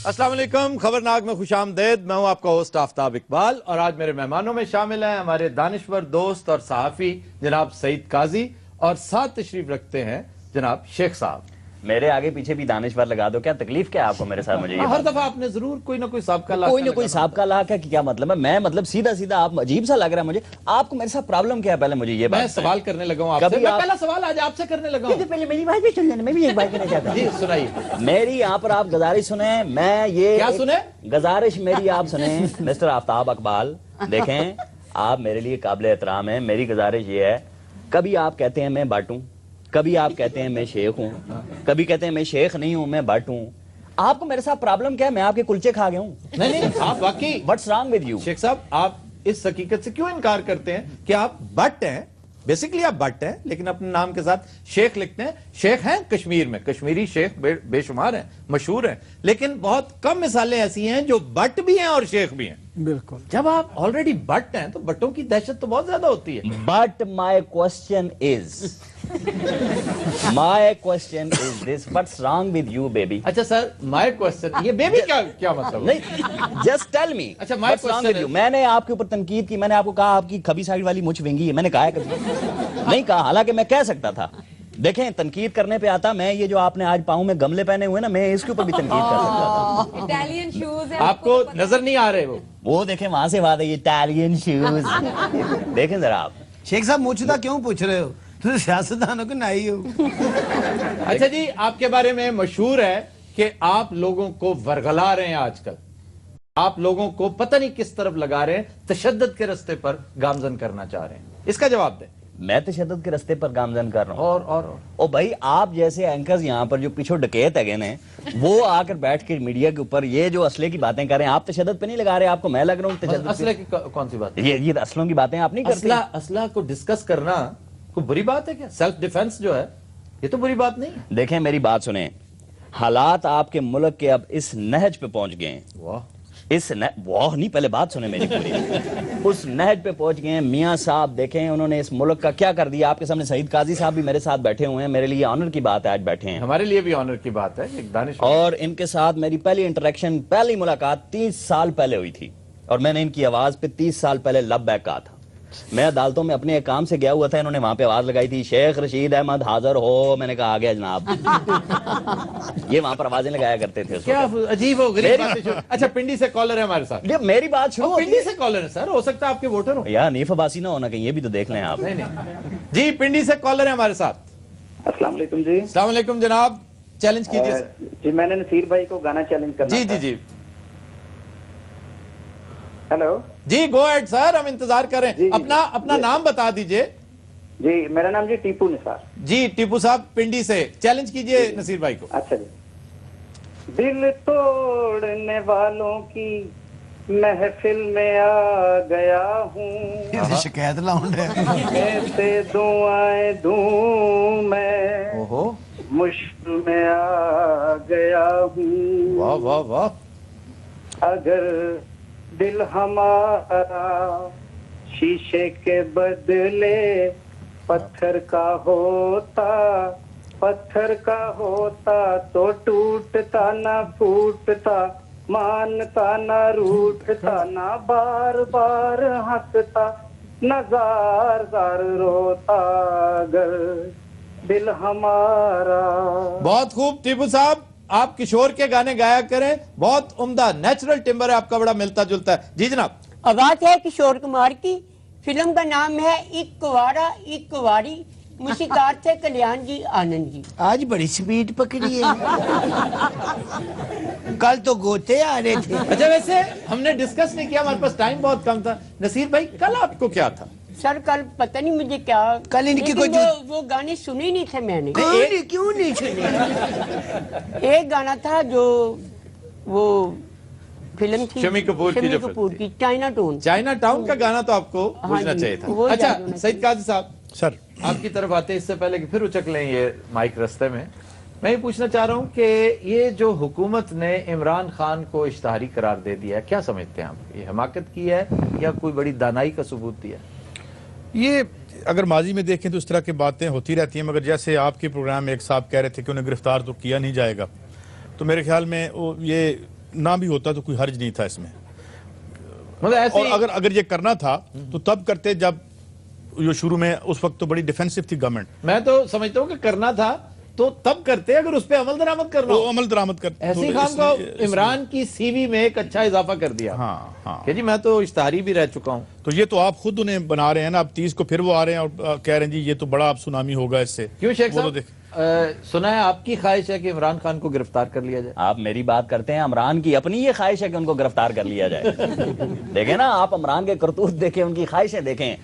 अस्सलाम वालेकुम, खबरनाक में खुशामदेद। मैं हूं आपका होस्ट आफ्ताब इकबाल और आज मेरे मेहमानों में शामिल हैं हमारे दानिश्वर दोस्त और सहाफ़ी जनाब सईद काजी और साथ तशरीफ रखते हैं जनाब शेख साहब। मेरे आगे पीछे भी दानिश्वर लगा दो, क्या तकलीफ क्या है आपको मेरे साथ? मुझे हर दफा आपने जरूर कोई ना कोई साहब का कोई ना कोई साहब का ला, क्या मतलब है? मैं मतलब सीधा सीधा आप अजीब सा लग रहा है मुझे। आपको मेरे साथ प्रॉब्लम क्या है? पहले मुझे ये मैं सवाल करने लगा हूं आपसे। मैं पहला सवाल आज आपसे करने लगा हूं। पहले मेरी बात भी सुन लेना, मैं भी एक बात करना चाहता हूं। जी सुनाइए। मेरी यहाँ पर आप गुजारिश सुने, मैं ये क्या सुने? गुजारिश मेरी आप सुने मिस्टर आफ्ताब इकबाल, देखें आप मेरे लिए काबिल एहतराम है। मेरी गुजारिश ये है, कभी आप कहते हैं मैं बाटूं, कभी आप कहते हैं मैं शेख हूं, कभी कहते हैं मैं शेख नहीं हूं मैं बट हूं। आपको मेरे साथ प्रॉब्लम क्या है? मैं आपके कुलचे खा गया हूं? नहीं नहीं, आप वाकई what's wrong with you? Sheikh Sahab, आप इस हकीकत से क्यों इनकार करते हैं कि आप बट हैं? बेसिकली आप बट हैं, लेकिन अपने नाम के साथ शेख लिखते हैं। शेख हैं कश्मीर में, कश्मीरी शेख बेशुमार हैं, मशहूर हैं, लेकिन बहुत कम मिसालें ऐसी हैं जो बट भी हैं और शेख भी हैं। बिल्कुल। जब आप ऑलरेडी बट हैं तो बटों की दहशत तो बहुत ज्यादा होती है। But my question is this, what's wrong with you baby? अच्छा सर, माय क्वेश्चन, ये बेबी क्या मतलब? नहीं, जस्ट टेल मी। अच्छा, my question is- मैंने आपके ऊपर तनकीद की, मैंने आपको कहा आपकी खबी साइड वाली मुझ विंगी है, मैंने कहा है कभी? नहीं कहा, हालांकि मैं कह सकता था। देखें, तनकीद करने पे आता, मैं ये जो आपने आज पाँव में गमले पहने हुए ना, मैं इसके ऊपर भी तनकीद कर सकता था। इटालियन शूज है, आपको नजर नहीं आ रहे वो देखें वहां से बात है, ये इटालियन शूज। देखें जरा आप। शेख साहब मुझदा क्यों पूछ रहे हो? तुम सियासतदानों के नाई हो। अच्छा जी, आपके बारे में मशहूर है कि आप लोगों को वरगला रहे हैं आजकल। आप लोगों को पता नहीं किस तरफ लगा रहे हैं, तशद्दुद के रास्ते पर गामजन करना चाह रहे हैं। इसका जवाब दें। मैं तशद्दुद के रास्ते पर गामजन कर रहा हूँ? और ओ भाई, आप जैसे एंकर्स यहाँ पर जो पीछे डकैत है ने, वो आकर बैठ के मीडिया के ऊपर ये जो असले की बातें कर रहे हैं, आप तशद्दुद पे नहीं लगा रहे? आपको मैं लग रहा हूँ तशद्दुद पे? असले की कौन सी बात? ये असलों की बातें आप नहीं करते? असला को डिस्कस करना कोई बुरी बात है क्या? सेल्फ डिफेंस जो है ये तो बुरी बात नहीं है। देखें मेरी बात सुने, हालात आपके मुल्क के अब इस नहज पे पहुंच गए हैं। वाह, वाह नहीं, पहले बात सुने मेरी पूरी। उस नहज पे पहुंच गए हैं मियां साहब। देखें उन्होंने इस मुल्क का क्या कर दिया। आपके सामने सईद काजी साहब भी मेरे साथ बैठे हुए हैं, मेरे लिए ऑनर की बात है, आज बैठे हैं। हमारे लिए भी ऑनर की बात है। एक दानिश और इनके साथ मेरी पहली इंटरेक्शन, पहली मुलाकात 30 साल पहले हुई थी और मैंने इनकी आवाज पे 30 साल पहले लब बैक कहा था। मैं अदालतों में अपने एक काम से गया हुआ था, इन्होंने वहां पे आवाज लगाई थी, शेख रशीद अहमद हाजिर हो। मैंने कहा आ गया जनाब। ये वहां पर आवाजें लगाया करते थे। क्या अजीब हो गरीब बातें। अच्छा, पिंडी से कॉलर है हमारे साथ। मेरी बात सुनो। पिंडी से कॉलर है सर, हो सकता है आपके वोटर हो। यार नीफ अब्बासी ना होना कहीं, ये भी तो देख लें आप। नहीं जी, पिंडी से कॉलर है हमारे साथ। अस्सलाम वालेकुम जी। अस्सलाम वालेकुम जनाब, चैलेंज कीजिए सर। जी, मैंने नसीर भाई को गाना चैलेंज करना जी था। जी जी हेलो जी, गो अहेड सर, हम इंतजार करें। जी, अपना नाम बता दीजिए। जी, मेरा नाम जी टीपू निसार। जी टीपू साहब, पिंडी से चैलेंज कीजिए नसीर भाई को। अच्छा जी। दिल तोड़ने वालों की महफिल में आ गया हूँ, शिकायत लाउंड है। कैसे दुआएं दूं मैं, ओहो, मुश्किल में आ गया हूँ। वाह वाह वाह। अगर दिल हमारा शीशे के बदले पत्थर का होता तो टूटता ना फूटता, मानता ना रूठता, ना बार बार हंसता, न जार जार रोता, अगर दिल हमारा। बहुत खूब टीपू साहब, आप किशोर के गाने गाया करें, बहुत उम्दा नेचुरल टिम्बर है आपका, बड़ा मिलता जुलता है। जी जनाब। आवाज है किशोर कुमार की, फिल्म का नाम है एक कुवारा एक कुवारी, मुशीकार थे कल्याण जी आनंद जी। आज बड़ी स्पीड पकड़ी है। कल तो गोते आ रहे थे। अच्छा, वैसे हमने डिस्कस नहीं किया, हमारे पास टाइम बहुत कम था। नसीर भाई, कल आपको क्या था? सर कल पता नहीं मुझे क्या, कल इनकी लेकिन कोई वो गाने सुने नहीं थे मैंने। क्यों नहीं सुने? एक गाना था जो वो फिल्म थी शमी कपूर की, जो कपूर की चाइना टाउन का गाना, तो आपको पूछना चाहिए था। अच्छा सईद काजी साहब, सर आपकी तरफ आते इससे पहले कि फिर उचक लें ये माइक रास्ते में, मैं ये पूछना चाह रहा हूं कि ये जो हुकूमत ने इमरान खान को इश्तहारी करार दे दिया है, क्या समझते हैं आप? ये हमाकत की है या कोई बड़ी दानाई का सबूत दिया? ये अगर माजी में देखें तो इस तरह की बातें होती रहती हैं, मगर जैसे आपके प्रोग्राम में एक साहब कह रहे थे कि उन्हें गिरफ्तार तो किया नहीं जाएगा, तो मेरे ख्याल में वो ये ना भी होता तो कोई हर्ज नहीं था इसमें। मतलब ऐसे और अगर ये करना था तो तब करते जब जो शुरू में उस वक्त तो बड़ी डिफेंसिव थी गवर्नमेंट। मैं तो समझता हूँ कि करना था तो तब करते अगर उस पर अमल दरामद करना वो हो। अमल दरामद कर ऐसी खान को इमरान की सीवी में एक अच्छा इजाफा कर दिया। हाँ हाँ, कि जी मैं तो इश्तारी भी रह चुका हूँ। तो ये तो आप खुद उन्हें बना रहे हैं ना, अब 30 को फिर वो आ रहे हैं और कह रहे हैं जी ये तो बड़ा अब सुनामी होगा इससे। क्यों शेख वो तो साहब, सुना है आपकी ख्वाहिश है कि इमरान खान को गिरफ्तार कर लिया जाए। आप मेरी बात करते हैं, इमरान की अपनी ये ख्वाहिश है कि उनको गिरफ्तार कर लिया जाए। देखें ना आप, इमरान के करतूत देखें, उनकी ख्वाहिशें देखें।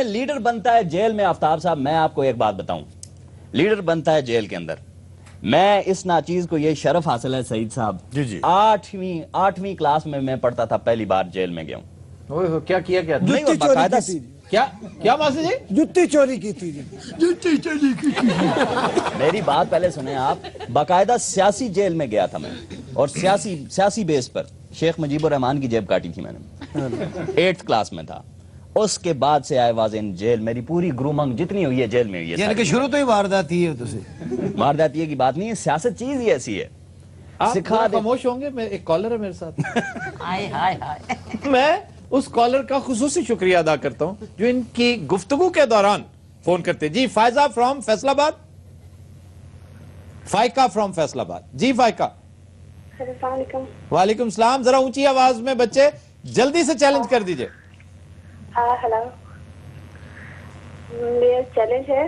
लीडर बनता है जेल में। आफ्ताब साहब मैं आपको एक बात बताऊं, लीडर बनता है जेल के अंदर। मैं इस नाचीज को ये शरफ हासिल है सईद साहब, जी जी, 8वीं क्लास में मैं पढ़ता था, पहली बार जेल में गया हूं। ओए हो, क्या किया क्या? नहीं, वो बाकायदा क्या मासी जी? जुत्ती चोरी की थी। मेरी बात पहले सुने आप। बाकायदा सियासी जेल में गया था मैं, और सियासी बेस पर शेख मुजीबुर रहमान की जेब काटी थी मैंने। 8th क्लास में था। उसके बाद से आई वाज इन जेल। मेरी पूरी ग्रूमिंग जितनी हुई है जेल में हुई है। यानी कि शुरू तो ही वारदात ही है तुझे। वारदात ये की बात नहीं है, सियासत चीज ही ऐसी है। आप सिखा दे। खामोश होंगे, मैं एक कॉलर है मेरे साथ। हाय हाय हाय। मैं उस कॉलर का खुसूसी शुक्रिया अदा करता हूं जो इनकी गुफ्तगू के दौरान फोन करते। जी फायजा फ्रॉम फैसलाबाद, फाइका फ्रॉम फैसलाबाद। जी फाइका। वालेकुम सलाम। जरा ऊंची आवाज में बच्चे जल्दी से चैलेंज कर दीजिए। हाँ हेलो, मेरा चैलेंज है।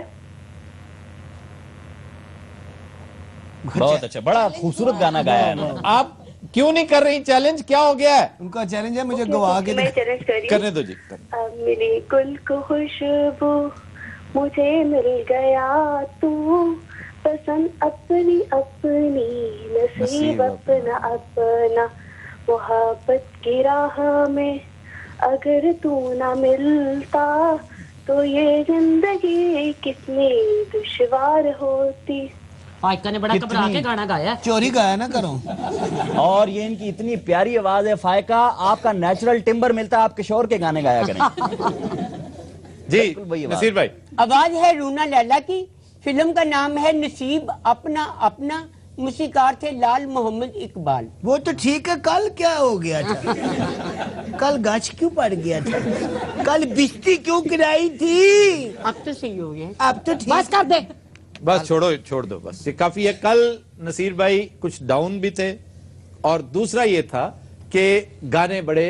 बहुत अच्छा, बड़ा खूबसूरत गाना गाया है ना। आप क्यों नहीं कर रही चैलेंज? क्या हो गया है? उनका चैलेंज है मुझे गवा के मैं चैलेंज कर रही हूँ। करने दो जी। मेरे गुल को खुशबू मुझे मिल गया, तू पसंद अपनी अपनी, नसीब अपना अपना। मोहब्बत की राह में अगर तू ना मिलता तो ये जिंदगी कितनी दुश्वार होती। फाइका ने बड़ा घबरा के गाना गाया। चोरी गाया ना करो। और ये इनकी इतनी प्यारी आवाज है फायका, आपका नेचुरल टिम्बर मिलता है, आप किशोर के गाने गाया करें। जी वही आवाज। नसीर भाई। आवाज है रूना लैला की। फिल्म का नाम है नसीब अपना अपना। मूसीकार थे लाल मोहम्मद इकबाल। वो तो ठीक है, कल क्या हो गया था? कल गाछ क्यों पड़ गया था? कल बिस्ती क्यों गिराई थी? अब तो सही हो गया। अब तो ठीक। बस कर दे। बस छोड़ दो, बस ये काफी है। कल नसीर भाई कुछ डाउन भी थे, और दूसरा ये था कि गाने बड़े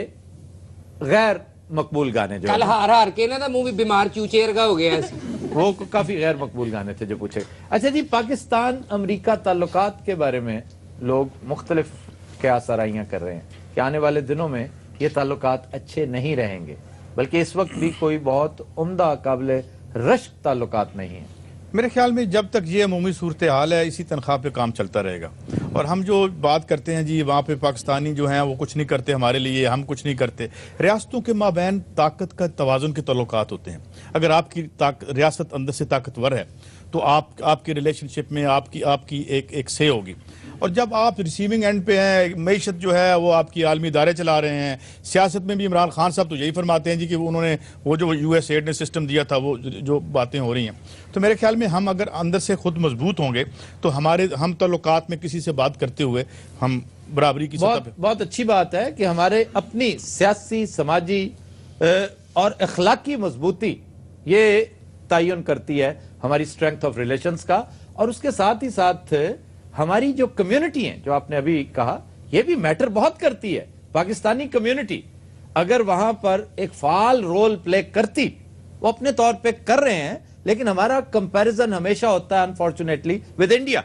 गैर मकबूल गाने जो कल हार हार के ना मुंह भी बीमार चूचेर का हो गया। वो काफी गैर मकबूल गाने थे जो पूछे। अच्छा जी, पाकिस्तान अमेरिका ताल्लुकात के बारे में लोग मुख्तलिफ क़यास-आराइयां कर रहे हैं कि आने वाले दिनों में ये ताल्लुकात अच्छे नहीं रहेंगे, बल्कि इस वक्त भी कोई बहुत उम्दा काबिल रश्क ताल्लुकात नहीं है। मेरे ख्याल में जब तक ये अमूमी सूरत हाल है इसी तनख्वाह पे काम चलता रहेगा। और हम जो बात करते हैं जी वहाँ पे पाकिस्तानी जो हैं वो कुछ नहीं करते हमारे लिए, हम कुछ नहीं करते। रियासतों के माबैन ताकत का तवाज़ुन के तल्लुकात होते हैं। अगर आपकी रियासत अंदर से ताकतवर है तो आपकी रिलेशनशिप में आपकी एक से होगी। और जब आप रिसीविंग एंड पे हैं, मईशत जो है वो आपकी आलमी इदारे चला रहे हैं। सियासत में भी इमरान खान साहब तो यही फरमाते हैं जी कि उन्होंने वो जो यूएसएड ने सिस्टम दिया था, वो जो बातें हो रही हैं। तो मेरे ख्याल में हम अगर अंदर से खुद मजबूत होंगे तो हम तल्लुकात में किसी से बात करते हुए हम बराबरी की सतह पे। बहुत अच्छी बात है कि हमारे अपनी सियासी, समाजी और अखलाकी मजबूती ये तयन करती है हमारी स्ट्रेंथ ऑफ रिलेशंस का। और उसके साथ ही साथ हमारी जो कम्युनिटी है, जो आपने अभी कहा, यह भी मैटर बहुत करती है। पाकिस्तानी कम्युनिटी अगर वहां पर एक फाल रोल प्ले करती, वो अपने तौर पे कर रहे हैं, लेकिन हमारा कंपैरिजन हमेशा होता है अनफॉर्चुनेटली विद इंडिया।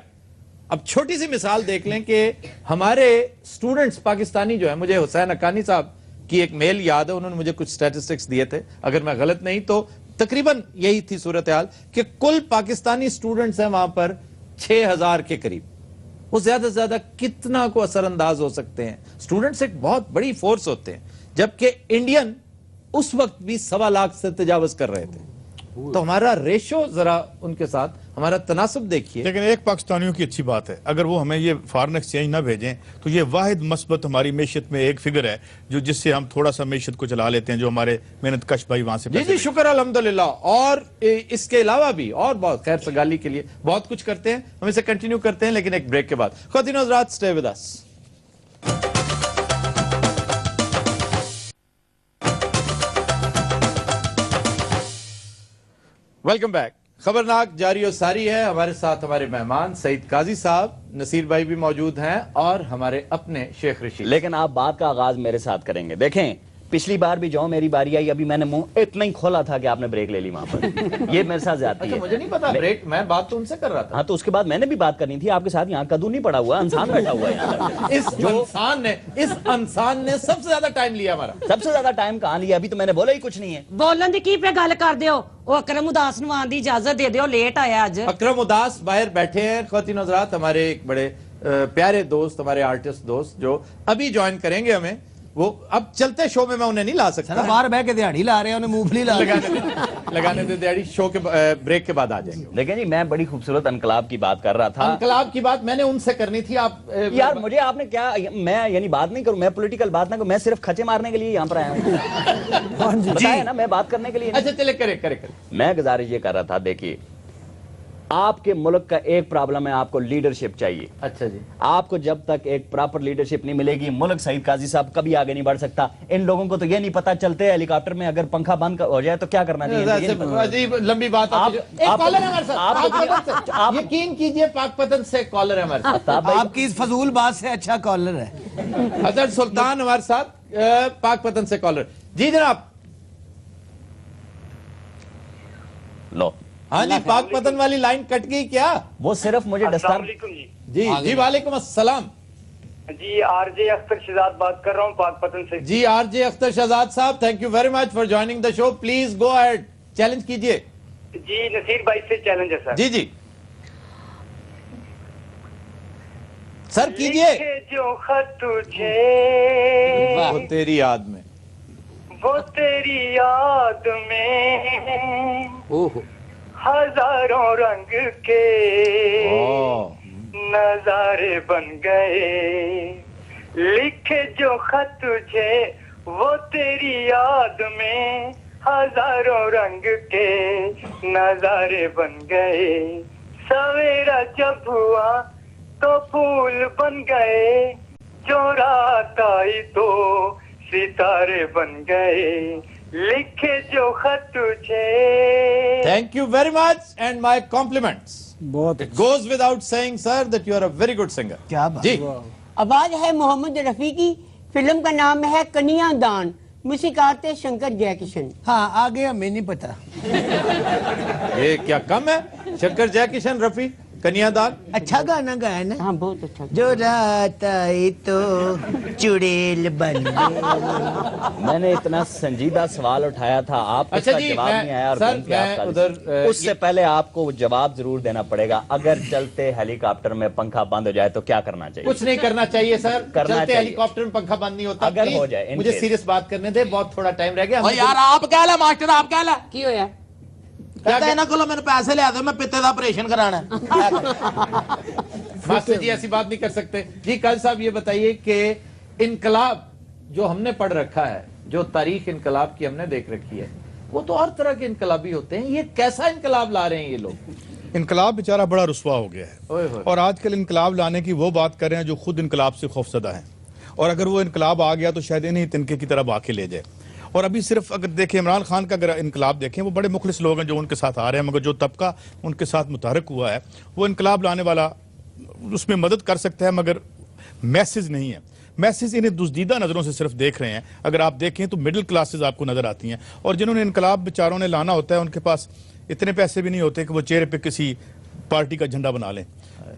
अब छोटी सी मिसाल देख लें कि हमारे स्टूडेंट्स पाकिस्तानी जो है, मुझे हुसैन हक्कानी साहब की एक मेल याद है, उन्होंने मुझे कुछ स्टैटिस्टिक्स दिए थे, अगर मैं गलत नहीं तो तकरीबन यही थी सूरत हाल कि कुल पाकिस्तानी स्टूडेंट्स हैं वहां पर 6000 के करीब। वो ज्यादा से ज्यादा कितना को असरअंदाज हो सकते हैं? स्टूडेंट्स एक बहुत बड़ी फोर्स होते हैं, जबकि इंडियन उस वक्त भी 1.25 लाख से तजावज कर रहे थे। तो हमारा रेशो जरा उनके साथ हमारा तनासब देखिए। लेकिन एक पाकिस्तानियों की अच्छी बात है, अगर वो हमें ये फॉरेन एक्सचेंज ना भेजें तो ये वाहिद मस्बत हमारी मैशत में एक फिगर है जो जिससे हम थोड़ा सा मैशत को चला लेते हैं, जो हमारे मेहनत कश भाई वहां से। जी जी, शुक्र अल्हम्दुलिल्लाह। और इसके अलावा भी और बहुत खैर सगाली के लिए बहुत कुछ करते हैं, हम इसे कंटिन्यू करते हैं, लेकिन एक ब्रेक के बाद। ख़वातीन और हज़रात, stay with us. Welcome back. खबरनाक जारी और सारी है। हमारे साथ हमारे मेहमान सईद काजी साहब, नसीर भाई भी मौजूद हैं और हमारे अपने शेख रशीद। लेकिन आप बात का आगाज मेरे साथ करेंगे। देखें, पिछली बार भी जो मेरी बारी आई, अभी मैंने मुंह इतना ही खोला था कि आपने ब्रेक ले ली वहां पर। ये मेरे साथ ज्यादती है। मुझे नहीं पता ब्रेक, मैं बात तो उनसे कर रहा था। हाँ, तो उसके बाद मैंने भी बात करनी थी आपके साथ। यहाँ कद्दू नहीं पड़ा हुआ, इंसान बैठा हुआ है। इस इंसान ने सबसे ज्यादा टाइम लिया हमारा। सबसे ज्यादा टाइम कहाँ लिया? अभी तो मैंने बोला ही कुछ नहीं है। बोलन दी की पे गल कर दियो। वो अकरम उदास नु आने दी इजाजत दे दियो, लेट आया आज। अकरम उदास बाहर बैठे हैं। ख्वातीन हज़रात, हमारे एक बड़े प्यारे दोस्त, हमारे आर्टिस्ट दोस्त जो अभी ज्वाइन करेंगे हमें, वो अब चलते शो में मैं उन्हें नहीं ला सकता। बाहर बह के दिहाड़ी ला रहे हैं, उन्हें मूंगफली लगाने दे दिहाड़ी। शो के ब्रेक के बाद आ जाएंगे। लेकिन जी, मैं बड़ी खूबसूरत इनकलाब की बात कर रहा था। इनकलाब की बात मैंने उनसे करनी थी। आप यार, मुझे आपने क्या, मैं यानी बात नहीं करूं, मैं पॉलिटिकल बात ना करूं, मैं सिर्फ खचे मारने के लिए यहाँ पर आया हूँ। बताया ना, मैं बात करने के लिए। अच्छा चले, करे। मैं गुजारिश ये कर रहा था, देखिए, आपके मुल्क का एक प्रॉब्लम है, आपको लीडरशिप चाहिए। अच्छा जी। आपको जब तक एक प्रॉपर लीडरशिप नहीं मिलेगी, मुल्क सईद काजी साहब कभी आगे नहीं बढ़ सकता। इन लोगों को तो ये नहीं पता चलते हेलीकॉप्टर में अगर पंखा बंद हो जाए तो क्या करना चाहिए। अजीब लंबी बात। कॉलर है हमारे साथ, आप यकीन कीजिए, पाकपतन से कॉलर है हमारे साथ। आपकी इस फजूल बात से अच्छा कॉलर है। अजहर सुल्तान हमारे साथ पाकपतन से कॉलर। जी जनाब। लो, हाँ जी, पाकपतन वाली लाइन कट गई क्या? वो सिर्फ मुझे डिस्टर्ब। जी वालेकुम अस्सलाम। जी, आरजे अख्तर शहजाद बात कर रहा हूँ पाकपतन से। जी आरजे अख्तर शहजाद साहब, thank you very much for joining the show. Please go ahead, challenge कीजिए। जी, नसीर भाई से चैलेंज है सर। जी सर कीजिए। जो खत तुझे वो तेरी याद में, वो तेरी याद में ओहो, हजारों रंग के नजारे बन गए। लिखे जो खत तुझे वो तेरी याद में हजारों रंग के नजारे बन गए। सवेरा जब हुआ तो फूल बन गए, जो रात आई तो सितारे बन गए। लिखे जो खत तुझे। Thank you very much and my compliments. बहुत it goes without saying sir that you are a very good singer. क्या बात जी। आवाज है मोहम्मद रफी की। फिल्म का नाम है कन्यादान। मूसीकार थे शंकर जयकिशन। हाँ, आगे हमें नहीं पता। ये क्या कम है? शंकर जयकिशन, रफी, कन्यादान। अच्छा गाना गाया ना। हाँ, बहुत अच्छा। जो रात आई तो चुड़ैल बन गई। मैंने इतना संजीदा सवाल उठाया था, आप अच्छा उसका जी, जवाब नहीं आया। और सर, घूम के आप मैं उधर उससे पहले आपको जवाब जरूर देना पड़ेगा। अगर चलते हेलीकॉप्टर में पंखा बंद हो जाए तो क्या करना चाहिए? कुछ नहीं करना चाहिए सर। करना चलते चाहिए। हेलीकॉप्टर में पंखा बंद नहीं होता। अगर Please, हो जाए, मुझे सीरियस बात करने दे, बहुत थोड़ा टाइम रह गया। यार आप कह ला मास्टर, आप कह ला की होया? कहता है ना को मैंने पैसे लिया दो, मैं पित्ते का ऑपरेशन कराना है। मास्टर जी ऐसी बात नहीं कर सकते। जी काजी साहब, ये बताइए कि इनकलाब जो हमने पढ़ रखा है, जो तारीख इनकलाब की हमने देख रखी है, वो तो हर तरह के इनकलाबी होते हैं। ये कैसा इनकलाब ला रहे हैं ये लोग? इनकलाब बेचारा बड़ा रुस्वा हो गया है। ओए होए। और आजकल इनकलाब लाने की वो बात कर रहे हैं जो खुद इनकलाब से खौफजदा हैं। और अगर वो इनकलाब आ गया तो शायद इन्हीं तिनके की तरफ आके ले जाए। और अभी सिर्फ अगर देखें, इमरान खान का अगर इनकलाब देखें, वो बड़े मुखलिस लोग हैं जो उनके साथ आ रहे हैं, मगर जो तबका उनके साथ मुतहरक हुआ है वो इनकलाब लाने वाला उसमें मदद कर सकता है, मगर मैसेज नहीं है। मैसेज इन्हें दुस्दीदा नज़रों से सिर्फ देख रहे हैं। अगर आप देखें तो मिडिल क्लासेस आपको नज़र आती हैं, और जिन्होंने इनकलाब बेचारों ने लाना होता है उनके पास इतने पैसे भी नहीं होते कि वो चेहरे पे किसी पार्टी का झंडा बना लें।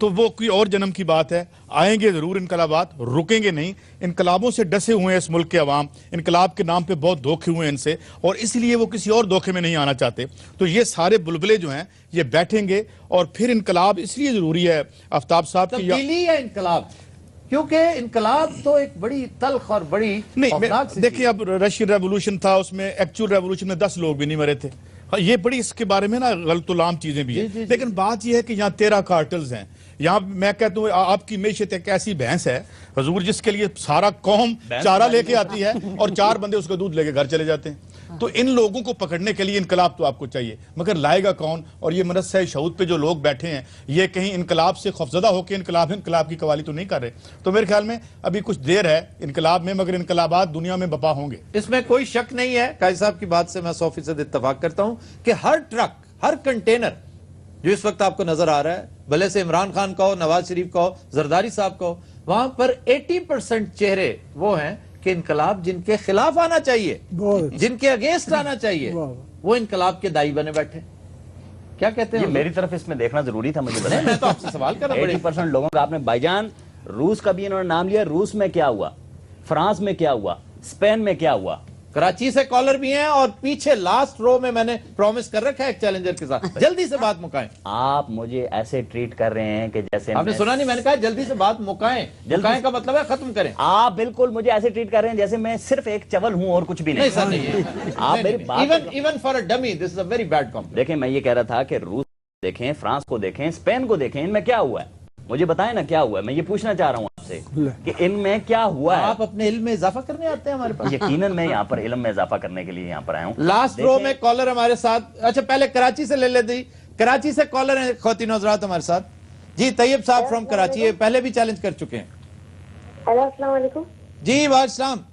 तो वो कोई और जन्म की बात है। आएंगे जरूर इनकलाबात, रुकेंगे नहीं। इनकलाबों से डसे हुए हैं इस मुल्क के अवाम। इनकलाब के नाम पे बहुत धोखे हुए हैं इनसे, और इसलिए वो किसी और धोखे में नहीं आना चाहते। तो ये सारे बुलबुले जो हैं ये बैठेंगे, और फिर इनकलाब इसलिए जरूरी है आफ्ताब साहब की। तब्दीली या इनकलाब? क्योंकि इनकलाब तो एक बड़ी तल्ख और बड़ी नहीं, देखिए, अब रशियन रेवोल्यूशन था, उसमें एक्चुअल रेवोल्यूशन में 10 लोग भी नहीं मरे थे। ये बड़ी इसके बारे में ना गलतुलाम चीजें भी हैं। लेकिन बात यह है कि यहाँ 13 कार्टल्स हैं। यहाँ मैं कहता हूँ आपकी मेशत एक ऐसी भैंस है हजूर, जिसके लिए सारा कौम चारा लेके आती है और 4 बंदे उसका दूध लेके घर चले जाते हैं। तो इन लोगों को पकड़ने के लिए इनकलाब तो आपको चाहिए, मगर लाएगा कौन? और ये मनस्सा शऊद पे जो लोग बैठे हैं, ये कहीं इनकलाब से खौफजदा होकर इनकलाब की कवाली तो नहीं कर रहे। तो मेरे ख्याल में अभी कुछ देर है इनकलाब में, मगर इनकलाबात दुनिया में बपा होंगे, इसमें कोई शक नहीं है। काजी साहब की बात से मैं 100% इत्तफाक करता हूं कि हर ट्रक हर कंटेनर जो इस वक्त आपको नजर आ रहा है, भले से इमरान खान का हो, नवाज शरीफ का हो, जरदारी साहब का हो, वहां पर 80% चेहरे वो हैं कि इनकलाब जिनके खिलाफ आना चाहिए, जिनके अगेंस्ट आना चाहिए, वो इनकलाब के दाई बने बैठे। क्या कहते हैं? मेरी तरफ इसमें देखना जरूरी था, मुझे मैं तो आपसे सवाल कर रहा हूं। 80% लोगों का आपने भाईजान, रूस का भी इन्होंने नाम लिया, रूस में क्या हुआ, फ्रांस में क्या हुआ, स्पेन में क्या हुआ, कराची से कॉलर भी हैं और पीछे लास्ट रो में मैंने प्रॉमिस कर रखा है एक चैलेंजर के साथ, जल्दी से बात मुकाएं। आप मुझे ऐसे ट्रीट कर रहे हैं कि जैसे आपने सुना नहीं, मैंने कहा जल्दी से बात मुकाएं। मुकाएं का मतलब है खत्म करें। आप बिल्कुल मुझे ऐसे ट्रीट कर रहे हैं जैसे मैं सिर्फ एक चवल हूं और कुछ भी नहीं। सर नहीं, आप मेरी बात even for a dummy this is a very bad compliment. देखें, मैं ये कह रहा था कि रूस देखें, फ्रांस को देखें, स्पेन को देखें, इनमें क्या हुआ है, मुझे बताएं ना क्या हुआ है। मैं ये पूछना चाह रहा हूं आपसे कि इनमें क्या हुआ है। आप अपने इल्म में इजाफा करने आते हैं हमारे पास। यकीनन मैं यहाँ पर इल्म में इजाफा करने के लिए यहाँ पर आया हूँ। लास्ट रो में कॉलर हमारे साथ। अच्छा, पहले कराची से ले लेते। कराची से कॉलर है ख्वातीन हज़रात हमारे साथ जी। तैयब साहब फ्रॉम कराची, ये पहले भी चैलेंज कर चुके हैं। हेलो, अस्सलाम वालेकुम। जी वालेकुम।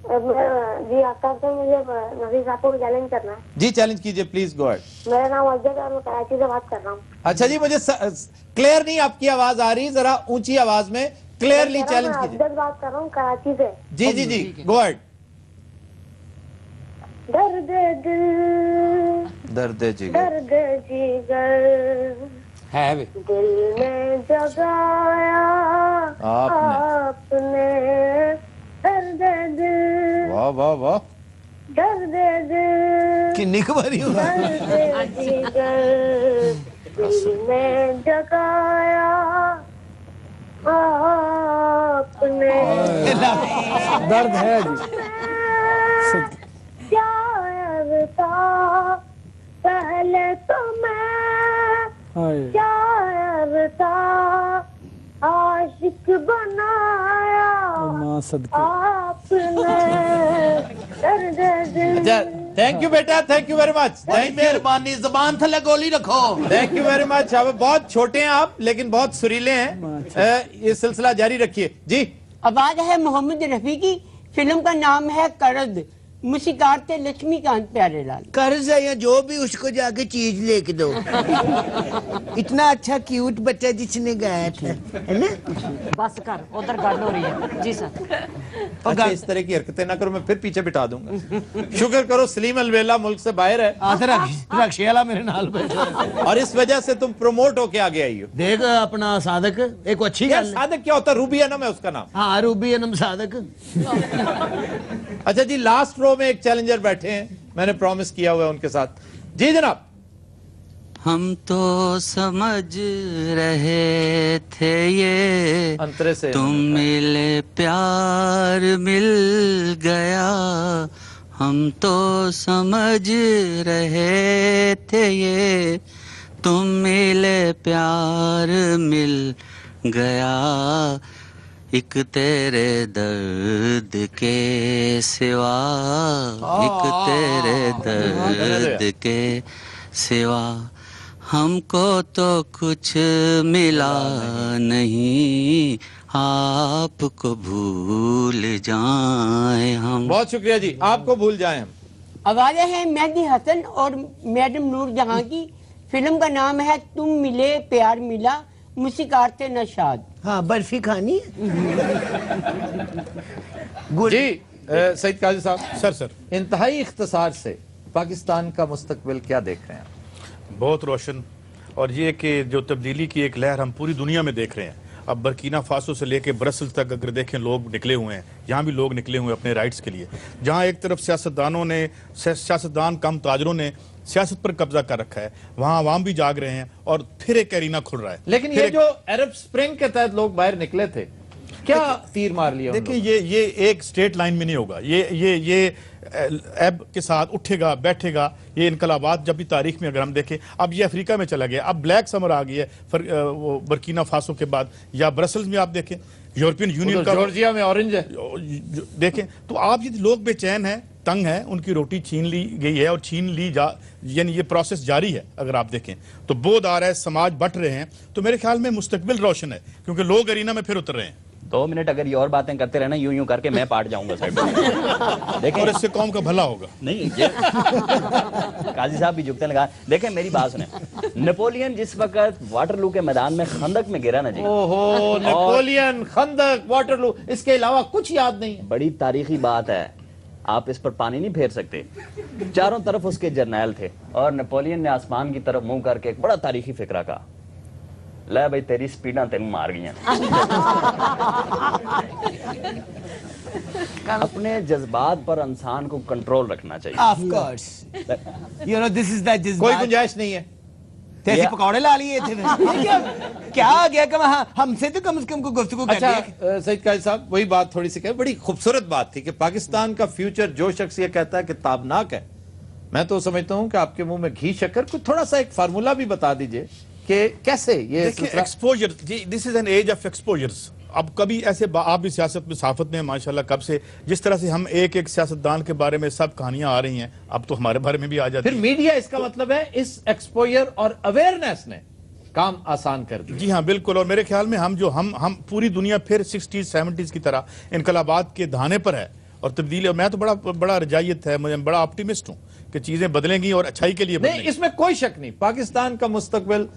जी आफ्ताब साहब, मुझे नवीद साहब को चैलेंज करना है। जी चैलेंज कीजिए प्लीज, गो अहेड। मेरा नाम अजय है और मैं कराची से बात कर रहा हूँ। अच्छा जी, मुझे क्लियर नहीं आपकी आवाज आ रही, जरा ऊंची आवाज में क्लियरली चैलेंज कीजिए। अजय बात कर रहा हूँ कराची से। जी जी जी, गो अहेड। दर्द दिल, दर्द जिगर, दर्द जिगर है वे। दिल में जगाया आपने दर्द दिल। वाह वाह वाह, दर्द दिल किन्नी बारी हुआ? दर्द जिगर दिल में जगाया आपने। दर्द है जी। शायर था पहले तो मैं, शायर था आशिक बनाया आपने दर्द दिल। थैंक यू बेटा, थैंक यू वेरी मच। मेहरबानी, जबान थले गोली रखो। Thank you very much. अब बहुत छोटे हैं आप, लेकिन बहुत सुरीले हैं। ये सिलसिला जारी रखिए जी। आवाज है मोहम्मद रफी की, फिल्म का नाम है कर्ज, मुसीकार थे लक्ष्मीकांत प्यारेलाल। कर्ज है या जो भी, उसको जाके चीज लेके दो। इतना अच्छा क्यूट बच्चा जिसने गाया था, है ना? बस कर, उधर गल हो रही है जी सर। अच्छा, इस तरह की हरकतें ना करो, मैं फिर पीछे बिठा दूंगा। शुक्र करो सलीम अलवेला मुल्क से बाहर है, रक्षे वाला मेरे नाल बैठा है। और इस वजह से तुम प्रमोट होके आगे आई हो। देख अपना सादक, एक अच्छी यार गल है। सादक क्या होता है? रूबी है ना, मैं उसका नाम। हाँ, रूबी अनम सादक। अच्छा जी, लास्ट रो में एक चैलेंजर बैठे हैं, मैंने प्रॉमिस किया हुआ है उनके साथ। जी जनाब। हम तो समझ रहे थे ये अंतरे से तुम मिले प्यार मिल गया, हम तो समझ रहे थे ये तुम मिले प्यार मिल गया, एक तेरे दर्द के सिवा, एक तेरे दर्द के सिवा हमको तो कुछ मिला नहीं, आपको भूल जाए हम। बहुत शुक्रिया जी, आपको भूल जाए हम। आवाजें हैं मेहदी हसन और मैडम नूर जहां की, फिल्म का नाम है तुम मिले प्यार मिला, मुसीकार थे नशाद। हाँ, बर्फी खानी है। जी सईद काजी साहब। सर इंतहाई इख्तिसार से पाकिस्तान का मुस्तकबिल क्या देख रहे हैं? बहुत रोशन, और ये कि जो तब्दीली की एक लहर हम पूरी दुनिया में देख रहे हैं। अब बर्किना फासो से लेके ब्रसल्स तक अगर देखें, लोग निकले हुए हैं, यहाँ भी लोग निकले हुए हैं अपने राइट्स के लिए। जहाँ एक तरफ सियासतदान कम ताजरों ने सियासत पर कब्जा कर रखा है, वहाँ आवाम भी जाग रहे हैं और फिर एक एरिना खुल रहा है। लेकिन ये जो अरब स्प्रिंग के तहत लोग बाहर निकले थे, क्या तीर मार लिया? देखिए, ये एक स्ट्रेट लाइन में नहीं होगा। ये एब के साथ उठेगा बैठेगा। ये इनकलाबात जब भी तारीख में अगर हम देखें, अब ये अफ्रीका में चला गया, अब ब्लैक समर आ गई है वो बर्किना फासो के बाद, या ब्रसल्स में आप देखें, यूरोपियन यूनियन का, जॉर्जिया में ऑरेंज है देखें। तो आप ये लोग बेचैन हैं, तंग है, उनकी रोटी छीन ली गई है और छीन ली यानी ये प्रोसेस जारी है। अगर आप देखें तो बोध आ रहा है, समाज बट रहे हैं। तो मेरे ख्याल में मुस्तकबिल रोशन है, क्योंकि लोग अरीना में फिर उतर रहे हैं। 2 मिनट अगर ये और बातें करते रहना यूं यूं करके मैं पाट जाऊंगा साइड में। देखें और इससे कौम का भला होगा। नहीं ये काजी साहब भी झुकते लगा। देखें मेरी बात सुने, नेपोलियन जिस वक्त वाटरलू के मैदान में खंदक में गिरा ना जी, ओहो, नेपोलियन, खंदक, वाटरलू, इसके अलावा कुछ याद नहीं है। बड़ी तारीखी बात है, आप इस पर पानी नहीं फेर सकते। चारों तरफ उसके जर्नैल थे और नेपोलियन ने आसमान की तरफ मुंह करके एक बड़ा तारीखी फिक्रा कहा, ले भाई तेरी स्पीडा तेन मार गई। अपने जज्बात पर इंसान को कंट्रोल रखना चाहिए। Of course, you know this is the जज्बात। कोई गुंजाइश नहीं है। तेरे पकौड़े ला लिए थे क्या आ गया कि हमसे तो कम से कम को गुफ्तगू कर लिया। अच्छा सईद काजी साहब, वही बात थोड़ी सी कहे, बड़ी खूबसूरत बात थी कि पाकिस्तान का फ्यूचर जो शख्स ये कहता है कि ताबनाक है, मैं तो समझता हूं कि आपके मुंह में घी शक्कर, कुछ थोड़ा सा एक फार्मूला भी बता दीजिए कि कैसे ये एक्सपोजर जी, this is an age of exposures. अब कभी ऐसे आप भी सियासत में, साफत में माशाल्लाह, कब से जिस तरह से हम एक एक सियासतदान के बारे में सब कहानियां आ रही हैं, अब तो हमारे बारे में भी आ जाती फिर मीडिया, इसका मतलब है इस एक्सपोजर और अवेयरनेस ने काम आसान कर दिया। जी हाँ बिल्कुल। और मेरे ख्याल में हम पूरी दुनिया फिर 60s 70s की तरह इनकलाबात के धाने पर है और तब्दीली। और मैं तो बड़ा रजायत है, मैं बड़ा ऑप्टिमिस्ट हूँ कि चीजें बदलेंगी और अच्छाई के लिए नहीं, इसमें कोई शक नहीं। पाकिस्तान का मुस्तकबिल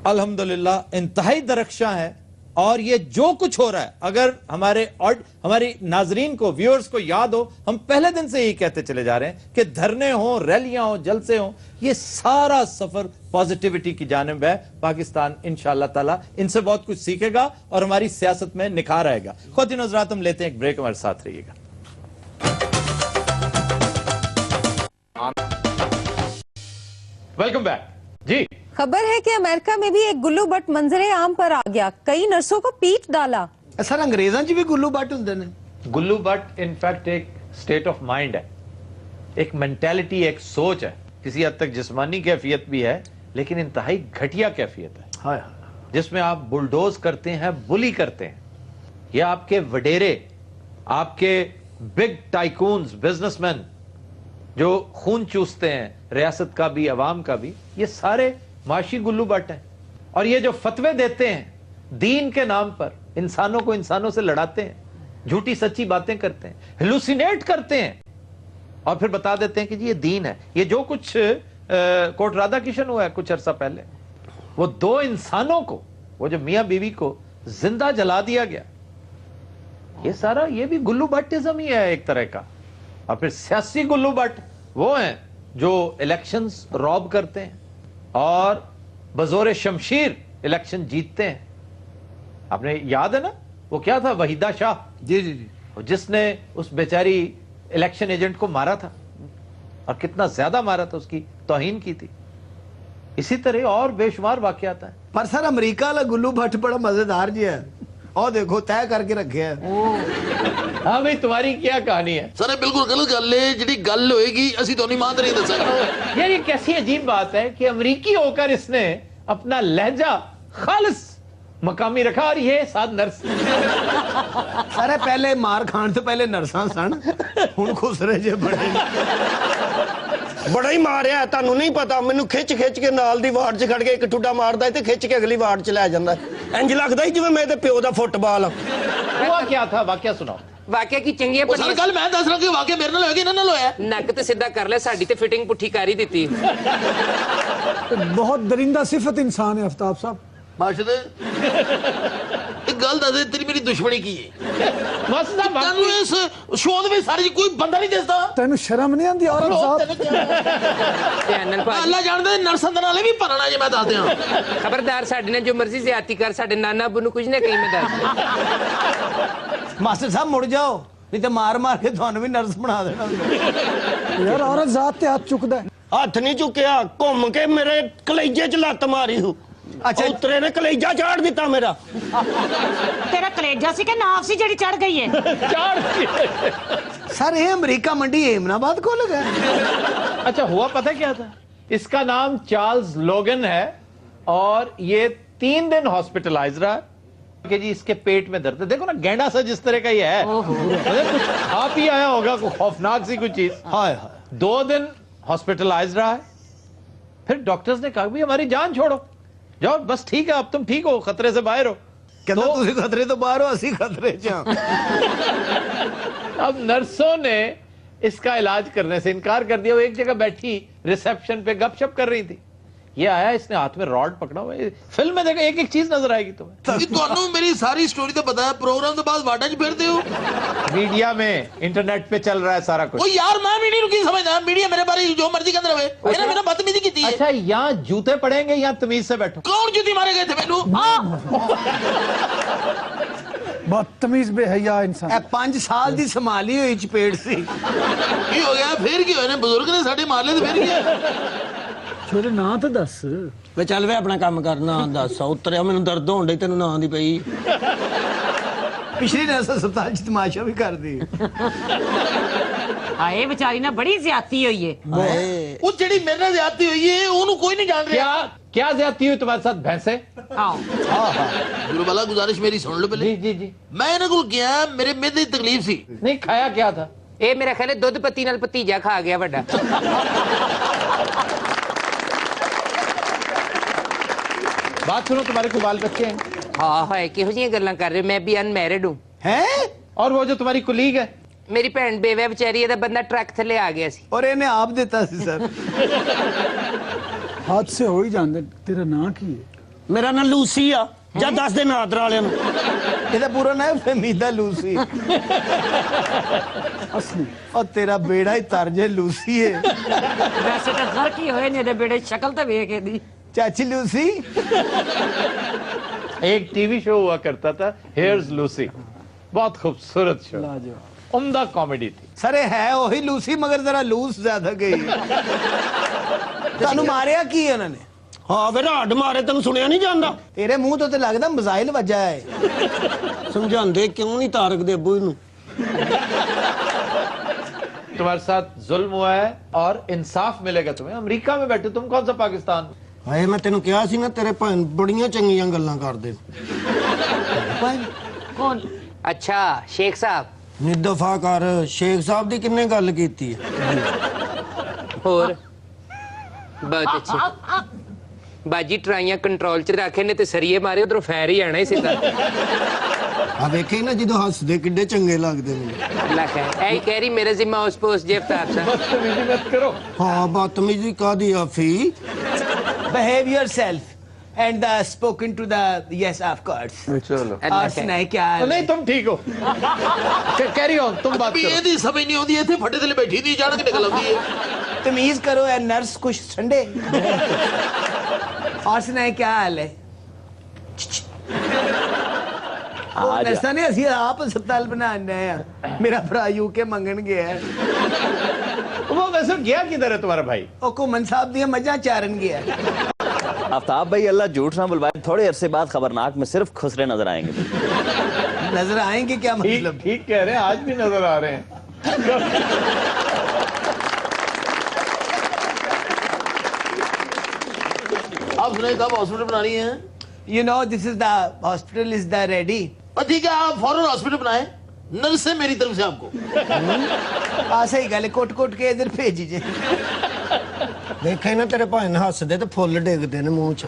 अल्हम्दुलिल्लाह इंतहाई दरख्शां है और ये जो कुछ हो रहा है, अगर हमारी नाजरीन को, व्यूअर्स को याद हो, हम पहले दिन से यही कहते चले जा रहे हैं कि धरने हो, रैलियां हो, जलसे हो, ये सारा सफर पॉजिटिविटी की जानिब है। पाकिस्तान इंशाअल्लाह ताला इनसे बहुत कुछ सीखेगा और हमारी सियासत में निखार आएगा। ख्वातीन और हज़रात, हम लेते हैं एक ब्रेक, हमारे साथ रहिएगा। वेलकम बैक जी। खबर है कि अमेरिका में भी एक गुल्लू बट मंजरे आम पर आ गया, कई नर्सों को पीट डाला। सर अंग्रेजों च भी गुल्लू बट होंदे ने। गुल्लू बट इनफैक्ट एक स्टेट ऑफ माइंड है, एक मेंटालिटी, एक सोच है, किसी हद तक जिस्मानी कैफियत भी है, लेकिन इंतहाई घटिया कैफियत है, जिसमें आप बुलडोज करते हैं, बुली करते हैं। ये आपके वडेरे, आपके बिग टाइकून्स, बिजनेसमैन जो खून चूसते हैं रियासत का भी, अवाम का भी, ये सारे माशी गुल्लू बट हैं। और ये जो फतवे देते हैं दीन के नाम पर, इंसानों को इंसानों से लड़ाते हैं, झूठी सच्ची बातें करते हैं, हेलुसिनेट करते हैं और फिर बता देते हैं कि जी ये दीन है। ये जो कुछ कोट राधा किशन हुआ है कुछ अरसा पहले, वो 2 इंसानों को, वो जो मियां बीवी को जिंदा जला दिया गया, ये सारा ये भी गुल्लू बट्टिज्म ही है एक तरह का। और फिर सियासी गुल्लू बट वो हैं जो इलेक्शंस रॉब करते हैं और बजोरे शमशीर इलेक्शन जीतते हैं। आपने याद है ना वो क्या था, वहीदा शाह जी जी जी, जिसने उस बेचारी इलेक्शन एजेंट को मारा था और कितना ज्यादा मारा था, उसकी तौहीन की थी। इसी तरह और बेशुमार वाकयात हैं। पर सर अमेरिका वाला गुल्लू भट्ट बड़ा मजेदार जी है, और देखो तय करके रखे है। हाँ भाई, तुम्हारी क्या कहानी है? सर बिल्कुल गलत गल है, जिहड़ी गल होएगी असि तो नहीं मान रही दसांगे। यार ये कैसी अजीब बात है कि अमरीकी होकर इसने अपना लहजा खालिस मकामी रखा और ये साथ नर्स। अरे पहले मार खान तो पहले नर्सा सन, हुण खुसरे जे बड़े बड़ा ही मारिया, तानू नहीं पता, मैनू खिच खिच के नाल दी वार्ड च खड़ के एक ठुड्डा मारदा ते खिच के अगली वार्ड च लै जांदा। इंज लगदा जिवें मेरे प्यो दा फुटबाल। हुआ क्या था, वाकया सुनाओ। वाकया की चंगी ओ सर कल मैं दस रहा कि वाकया मेरे नाल होएगा, इन्हां नाल होया। नक ते सीधा कर ले, साडी ते फिटिंग पुट्ठी कर ही दित्ती। बहुत दरिंदा सिफत इंसान है आफ्ताब साहब। माशद एक गल दस, तेरी मेरी दुश्मनी की है? तेनू इस शोध में सारी कोई बंदा नहीं दसदा? तेनू शर्म नहीं आंदी औरत साहब? अल्लाह जानदा नरसंद नाले भी भरना जे मैं दस दियां। खबरदार, साडे ने जो मर्जी ज्यादती कर, साडे नाना अब्बू नू कुछ ना कहीं मैं दस। मास्टर साहब मुड़ जाओ, नहीं तो मार मार के थानू भी नर्स बना देना। यार औरत जात ते हाथ चुकदा है। हाथ नहीं चुकया, घूम के मेरे कलेजे च लत मारी हूं। अच्छा उतरे ने कलेजा चाड़ दिता मेरा। तेरा कलेजा सी के नाफ सी जड़ी चढ़ गई है। सर ये अमेरिका मंडी एमनाबाद को लगा। अच्छा हुआ पता क्या था, इसका नाम चार्ल्स लोगन है और ये 3 दिन हॉस्पिटलाइज रहा कि जी इसके पेट में दर्द है। देखो ना गेंडा सा जिस तरह का ये है, कुछ खा पी आया होगा, कोई खौफनाक सी कोई चीज। हाय 2 दिन हॉस्पिटलाइज रहा है। फिर डॉक्टर्स ने कहा भी हमारी जान छोड़ो, जाओ बस ठीक है, अब तुम ठीक हो, खतरे से बाहर हो। कहता तुसी खतरे तो बाहर हो, असी खतरे च हां। अब नर्सों ने इसका इलाज करने से इनकार कर दिया। वो एक जगह बैठी रिसेप्शन पे गपशप कर रही थी, ये आया, इसने हाथ में रॉड पकड़ा हुआ है। फिल्म में देखा एक एक चीज नजर आएगी तुम्हें। ਤੁਹਾਨੂੰ मेरी सारी स्टोरी तो पता है, प्रोग्राम तो बाद वाटा च फिरते हो। मीडिया में इंटरनेट पे चल रहा है सारा कुछ। ओ यार मैं मीडिया को की समझदा, मीडिया मेरे बारे जो मर्जी कहंदा रहे, इन्हें मेरा बदतमीजी की थी। अच्छा यहाँ जूते पड़ेंगे या तमीज से बैठो? कौन जूती मारे गए थे मैनू? बदतमीज बेहया इंसान। 5 साल दी संभाली हुई चपेट सी। की हो गया फिर? की होया ने बुजुर्ग ने साडे मार ले ते फिर की? छोरे ना तो दस वे चल वे अपना काम करना दस उतरिया मैनू दर्द होण डई तेनू ना दी पई। पिछली नर्स अस्पताल च तमाशा भी कर दी। हाय बेचारी ना बड़ी ज्यादती हुई है। वो जेड़ी मेरे नाल ज्यादती हुई है ओनू कोई नहीं जान रहा। क्या ज्यादती हुई तुम्हारे साथ भैंसे? गुरु वाला गुजारिश मेरी सुन लो पहले। जी जी। मैं इन्हां कोल गया, मेरे मेदे दी तकलीफ सी। नहीं खाया क्या था? ਇਹ ਮੇਰਾ ਖਿਆਲ ਹੈ ਦੁੱਧ ਪੱਤੀ ਨਾਲ ਭਤੀਜਾ ਖਾ ਗਿਆ ਵੱਡਾ। बात सुनो, तुम्हारे को बाल बच्चे हैं? हाँ है किहो जी गल्लां कर रहे हो? मैं भी अनमैरिड हूँ। हैं? और वो जो तुम्हारी कुलीग है? मेरी भैन बेवा बेचारी दा बंदा ट्रक थले आ गया सी। और इन्हें आप देता सी सर। हादसे हो ही जाते। तेरा नाम की है? मेरा ना लूसी आ, जा दस दे नादर वाले नु। ਇਹਦਾ ਪੂਰਾ ਨਾਮ ਫਹਿਮੀਦਾ ਲੂਸੀ। असली और तेरा बेड़ा ही तर्जे लूसी है। वैसे तो घर की होए ने दे बेड़े शक्ल तो वेख दी। चाची लूसी। एक टीवी शो हुआ करता था, हेयर्स लूसी, बहुत खूबसूरत शो, उम्दा कॉमेडी थी। सर है वही लूसी मगर जरा लूस ज्यादा गई। ਤੁਹਾਨੂੰ ਮਾਰਿਆ ਕੀ ਉਹਨਾਂ ਨੇ? हाँ वे राड मारे तेन सुनिया नहीं जाता? तेरे मुंह तो लगता मिसाइल वजा है। समझाते क्यों नहीं तारक दे अब्बू नू? तुम्हारे साथ जुल्म हुआ है और इंसाफ मिलेगा तुम्हें। अमेरिका में बैठे तुम, कौन सा पाकिस्तान? हाय मैं तेन कहा सी ना तेरे भैन बड़ियां चंगियां गल्लां करदे। कौन? अच्छा शेख साहब। नी दफा कर, शेख साहब दी किन्ने गल कीती है? और बहुत अच्छे बाजी ट्राइयां कंट्रोल च रखे ने ते सरिये मारे उधरों फैर ही आना ही सीधा। आ वेखे ना जिदों हसदे किड्डे चंगे लगदे ने। लख है ऐ कह रही मेरे जिम्मा उस पोस्ट जे अफ्ताब साहब। बदतमीजी मत करो। हाँ बदतमीजी कादी आफी? Behave yourself and spoken to the yes of course। चलो और सुनाए क्या हाल है? नहीं तुम ठीक हो, कैरी ऑन, तुम बात अभी करो। ਇਹਦੀ ਸਮਝ ਨਹੀਂ ਆਉਂਦੀ, ਇੱਥੇ ਫੱਟੇ ਥੱਲੇ ਬੈਠੀ ਦੀ ਜਾਣ ਕੇ ਨਿਕਲ ਆਉਂਦੀ है। तमीज करो यार नर्स कुछ ठंडे। और सुनाए क्या हाल है? नर्सा ने असी आप अस्पताल बनाना है। मेरा भरा यूके मंगन गया है। वो वैसे गया किधर है तुम्हारा भाई? ओ कुमन साहब दी मजा चारन गया है। आफ्ताब भाई अल्लाह झूठ ना बुलवाए, थोड़े अरसे बाद खबरनाक में सिर्फ खुसरे नजर आएंगे। नजर आएंगे क्या मतलब? ठीक कह रहे हैं, आज भी नजर आ रहे हैं। आप सुनाइए कब हॉस्पिटल बनानी है? You know this is the hospital is the ready। ठीक है आप फौरन हॉस्पिटल बनाए, नर्स है मेरी तरफ से आपको। सही गल है, कोट कोट के इधर भेजी जे। वेखे ना तेरे भैन हसदे ते फुल डिगदे ने मुंह च।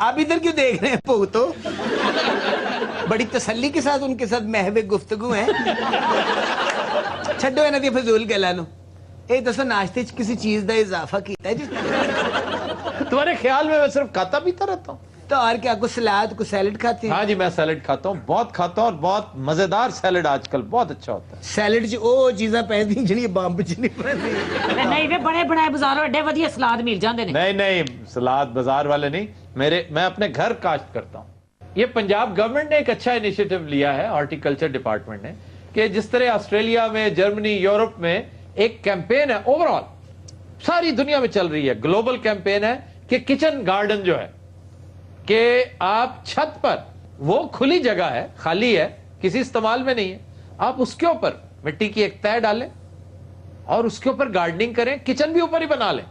अब इधर क्यों देख रहे हैं भुगतो? बड़ी तसल्ली के साथ उनके साथ महवे गुफ्तगू है। छड्डो इन्हां दी फजूल गल्लां नूं। ਇਹ ਦੱਸੋ नाश्ते च किसी चीज का इजाफा किया जी? तुम्हारे ख्याल में मैं सिर्फ खाता पीता रहता हूँ। तो और क्या, कुछ सलाद कुछ सैलेड खाते हैं? हाँ जी मैं सैलेड खाता हूँ, बहुत खाता हूँ, और बहुत मजेदार सैलेड आजकल बहुत अच्छा होता है। सैलेड च वो चीज़ां पैंदी जिहड़ियां बंब च नहीं पैंदी। नहीं वे बड़े बनाए बाजारों एडे वधिया सलाद मिल जाते हैं। नहीं नहीं सलाद बाजार वाले नहीं, मैं अपने घर काश्त करता हूँ। ये पंजाब गवर्नमेंट ने एक अच्छा इनिशिएटिव लिया है, हॉर्टिकल्चर डिपार्टमेंट ने, कि जिस तरह ऑस्ट्रेलिया में, जर्मनी, यूरोप में एक कैंपेन है, ओवरऑल सारी दुनिया में चल रही है, ग्लोबल कैंपेन है कि किचन गार्डन जो है कि आप छत पर, वो खुली जगह है, खाली है, किसी इस्तेमाल में नहीं है, आप उसके ऊपर मिट्टी की एक तह डालें और उसके ऊपर गार्डनिंग करें, किचन भी ऊपर ही बना लें।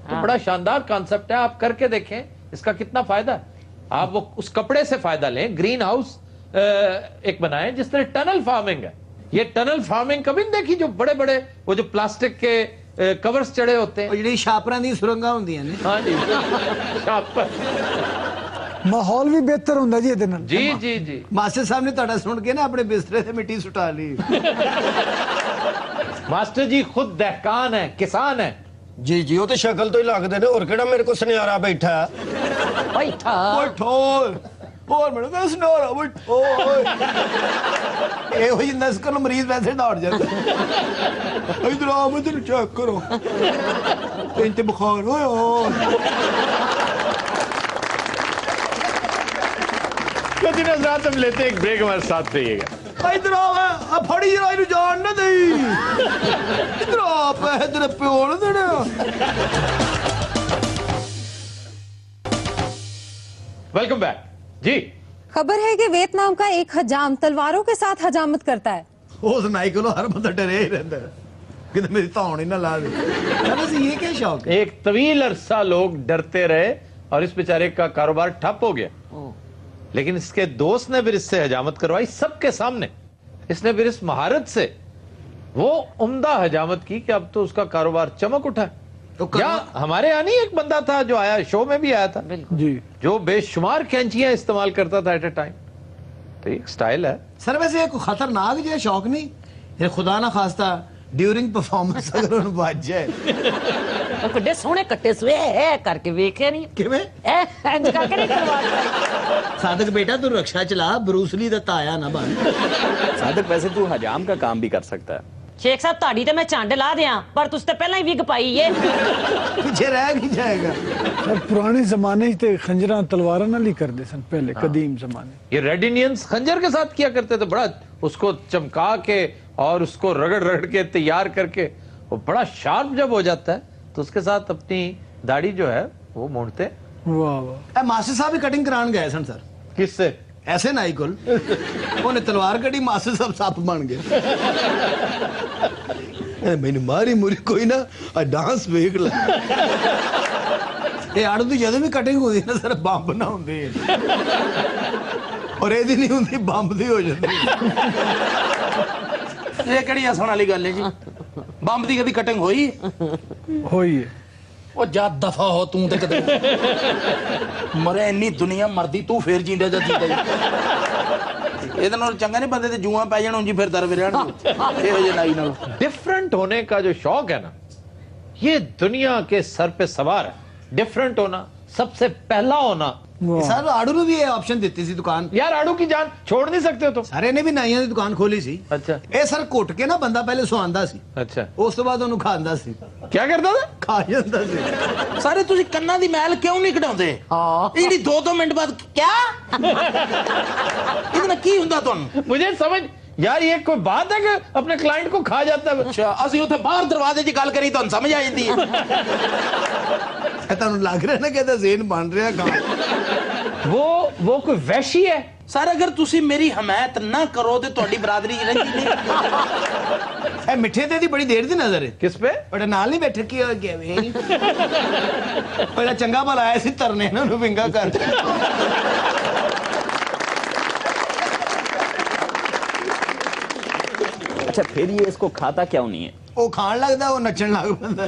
तो बड़ा शानदार कॉन्सेप्ट है, आप करके देखें इसका कितना फायदा है। आप वो उस कपड़े से फायदा लें, ग्रीन हाउस एक बनाएं, जिस तरह टनल फार्मिंग है। ये टनल फार्मिंग कभी नहीं देखी, जो बड़े बड़े वो जो प्लास्टिक के कवर्स चढ़े होते हैं, जिहड़ी छापरां दी सुरंगां हुंदियां ने। हाँ जी छापर। ਮਾਹੌਲ ਵੀ ਬਿਹਤਰ ਹੁੰਦਾ ਜੀ ਇਹਦੇ ਨਾਲ जी जी जी ਮਾਸਟਰ ਸਾਹਿਬ ਨੇ ਤੁਹਾਡਾ ਸੁਣ ਕੇ ਨਾ ਆਪਣੇ ਬਿਸਤਰੇ ਤੇ ਮਿੱਟੀ ਸੁਟਾ ਲਈ मास्टर जी खुद दहकान है, किसान है। ਜੀ ਜੀ ਉਹ ਤੇ ਸ਼ਕਲ ਤੋਂ ਹੀ ਲੱਗਦੇ ਨੇ, ਹੋਰ ਕਿਹੜਾ ਮੇਰੇ ਕੋਲ ਸੁਨਿਆਰਾ ਬੈਠਾ ਹੈ? बैठा ਬੈਠੋ ਹੋਰ ਮੈਨੂੰ ਤਾਂ ਸੁਨਿਆਰਾ ਬੈਠੋ ਇਹੋ ਹੀ ਨਸਕਲ ਮਰੀਜ਼ ਵੈਸੇ ਦੌੜ ਜਾਂਦਾ ਇਧਰ ਆ ਮੈਂ ਤੈਨੂੰ ਚੈੱਕ ਕਰੋ ਤੇ ਬੁਖਾਰ ਹੋਇਆ तो दिन हज़रात हम लेते हैं एक ब्रेक, हमारे साथ रहिएगा। इधर आ फड़ी जरा इनू जान ना दे इधर आ पैसे तेरे प्यो ने देने वेलकम बैक जी। खबर है कि वियतनाम का एक हजाम तलवारों के साथ हजामत करता है। उस नाई को हर बंदा डरे ही रहता है कि मेरी धौन ही ना ला दे। ये क्या शौक है? एक तवील अरसा लोग डरते रहे और इस बेचारे का कारोबार ठप हो गया, लेकिन इसके दोस्त ने फिर इससे हजामत करवाई सबके सामने। इसने फिर इस महारत से वो उम्दा हजामत की कि अब तो उसका कारोबार चमक उठा। तो या हमारे यहाँ नहीं एक बंदा था जो आया, शो में भी आया था जी, जो बेशुमार कैंचियां इस्तेमाल करता था एट ए टाइम। तो एक स्टाइल है सर। वैसे एक खतरनाक जो शौक नहीं, ये खुदा ना खास्ता ड्यूरिंग परफॉर्मेंस अगर उन बच जाए किड्डे सोहने कट्टे सुए ऐ करके वेखे नहीं किवें ऐ इंज करके नहीं करवा। सादक बेटा तू रक्षा चला, ब्रूसली दा ताया ना बन। सादक वैसे तू हजाम का काम भी कर सकता है। शेख साहब ताड़ी ते मैं चंड ला दियां, पर तुस ते पहला ही विग पाई है पीछे रह नहीं जाएगा। सर पुराने जमाने च ते खंजरा तलवारां नाल ही करदे सन पहले, कदीम जमाने। ये रेड इंडियंस खंजर के साथ किया करते थे, बड़ा उसको चमका के और उसको रगड़ रगड़ के तैयार करके वो बड़ा शार्प जब हो जाता है तो उसके साथ अपनी दाढ़ी जो है वो मोड़ते। वाह वाह। मास्टर साहब भी कटिंग कराने गए सन सर। किससे? ऐसे नाई कुल उन्हें तलवार कटी, मास्टर साहब सप बन गए। मैंने मारी मुरी कोई ना डांस वेख ला। ये आड़ू दी जदों भी कटिंग होती ना सर बंब ना होंदी और एदी नहीं होंदी, बंब दी हो जाती। ਇਹ ਕਿਹੜੀ ਹੱਸਣ ਵਾਲੀ ਗੱਲ ਹੈ ਜੀ? ਬੰਬ ਦੀ ਕਦੀ ਕਟਿੰਗ ਹੋਈ ਹੋਈ ਉਹ ਜਦ ਦਫਾ ਹੋ ਤੂੰ ਤੇ ਕਦੇ ਮਰੇ ਇੰਨੀ ਦੁਨੀਆ ਮਰਦੀ ਤੂੰ ਫੇਰ ਜਿੰਦਾ ਜਾਂ ਜਿੰਦਾ ਇਹਦੇ ਨਾਲ ਚੰਗਾ ਨਹੀਂ ਬੰਦੇ ਤੇ ਜੂਆਂ ਪੈ ਜਾਣ ਉਂਝ ਫਿਰਦਾ ਰਵੇ ਰਹਿਣ ਇਹੋ ਜਿਹੇ ਨਾਈ ਨਾਲ। डिफरेंट होने का जो शौक है ना, ये दुनिया के सर पे सवार है। डिफरेंट होना, सबसे पहला होना। सर आड़ू ने भी ये ऑप्शन देती सी दुकान। यार आड़ू की जान छोड़ नहीं सकते हो तुम। सारे ने भी नाइयां दी दुकान खोली सी। अच्छा। ਇਹ ਸਰ ਘੁੱਟ ਕੇ ਨਾ ਬੰਦਾ ਪਹਿਲੇ ਸੁਆਂਦਾ ਸੀ, अच्छा ਉਸ ਤੋਂ ਬਾਅਦ ਉਹਨੂੰ ਖਾਂਦਾ ਸੀ। क्या करता था? ਖਾ ਜਾਂਦਾ ਸੀ। ਸਾਰੇ ਤੁਸੀਂ ਕੰਨਾਂ ਦੀ ਮੈਲ ਕਿਉਂ ਨਹੀਂ ਕਢਾਉਂਦੇ? ਇਹ ਜਿਹੜੀ 2-2 ਮਿੰਟ ਬਾਅਦ ਕਿਆ ਇਹਦੇ ਨਾਲ ਕੀ ਹੁੰਦਾ ਤੁਹਾਨੂੰ? मुझे समझ यार ये कोई बात है कि अपने क्लाइंट को खा जाता है? ਅੱਛਾ ਅਸੀਂ ਉੱਥੇ ਬਾਹਰ ਦਰਵਾਜ਼ੇ 'ਚ ਗੱਲ ਕਰੀ ਤੁਹਾਨੂੰ ਸਮਝ ਆ ਜਾਂਦੀ ਹੈ। ਇਹ ਤੁਹਾਨੂੰ ਲੱਗ ਰਿਹਾ ਨਾ ਕਿ ਇਹਦਾ ਜ਼ੇਨ ਬਣ ਰਿਹਾ ਗਾਂ। वो कोई वैशी है ਸਰ ਅਗਰ ਤੁਸੀਂ ਮੇਰੀ ਹਮਾਇਤ ਨਾ ਕਰੋ ਤੇ ਤੁਹਾਡੀ ਬਰਾਦਰੀ ਰਹਿੰਦੀ ਨਹੀਂ। ਇਹ ਮਿੱਠੇ ਤੇ ਦੀ ਬੜੀ ਦੇਰ ਦੀ ਨਜ਼ਰ ਹੈ। किस पे? ਬੜੇ ਨਾਲ ਨਹੀਂ ਬੈਠੇ ਕੀ ਹੋ ਗਿਆ ਵੇ? ਬੜਾ ਚੰਗਾ ਭਲਾ ਆਇਆ ਸੀ ਤਰਨੇ ਇਹਨਾਂ ਨੂੰ ਵਿੰਗਾ ਕਰ। अच्छा फिर ये इसको खाता क्यों नहीं है? ਉਹ ਖਾਣ ਲੱਗਦਾ, ਉਹ ਨੱਚਣ ਲੱਗ ਪੈਂਦਾ।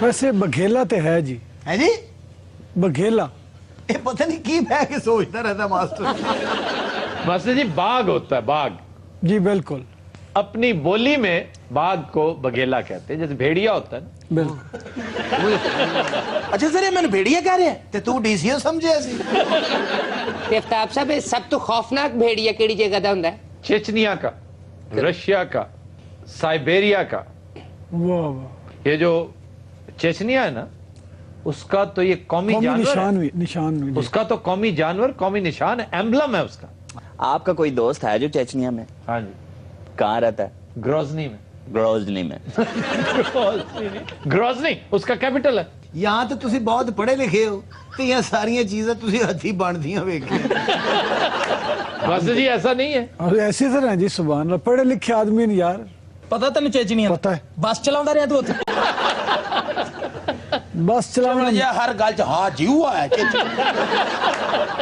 वैसे बघेला ते है जी, ਹੈ ਜੀ। बघेला ਇਹ ਪਤਾ ਨਹੀਂ ਕੀ ਬਹਿ ਕੇ ਸੋਚਦਾ ਰਹਿੰਦਾ ਮਾਸਟਰ। मास्टर जी बाघ होता है, बाघ। जी बिल्कुल अपनी बोली में बाघ को बघेला कहते हैं, जैसे भेड़िया होता है ना। बिल्कुल। ਅੱਛਾ ਸਰ ਇਹ ਮੈਨੂੰ ਭੇੜੀਆ ਕਹਿ ਰਿਹਾ ਤੇ ਤੂੰ ਡੀਸੀਓ ਸਮਝਿਆ ਸੀ? आफ्ताब साहब ये सब तो खौफनाक भेड़िया केड़ी जगह दा हुंदा है? चेचनिया का, रशिया का, साइबेरिया का। वाह वाह। ये जो चेचनिया है ना, उसका तो ये कौमी जानवर निशान है। भी, निशान भी। उसका तो कौमी जानवर, कौमी निशान है, एम्बलम है उसका। आपका कोई दोस्त है जो चेचनिया में? हाँ जी। कहाँ रहता है? ग्रोजनी में। ग्रोजनी में। ग्रोजनी उसका कैपिटल है। यहाँ तो तुसी बहुत पढ़े लिखे हो तो यहाँ सारिया चीजें तुसी हथी बनदियां वेखी। मास्टर जी ऐसा नहीं है। और ऐसी तरह है जी, सुभान अल्लाह, पढ़े लिखे आदमी ने यार। ਪਤਾ ਤੈਨੂੰ ਚੇਚਨੀਆਂ पता है, ਬੱਸ ਚਲਾਉਂਦਾ ਰਿਹਾ ਤੂੰ ਉੱਥੇ बस चलाना ਜਿਹਾ ਹਰ ਗੱਲ 'ਚ ਹਾਂ ਜੀ ਹੁਆ ਹੈ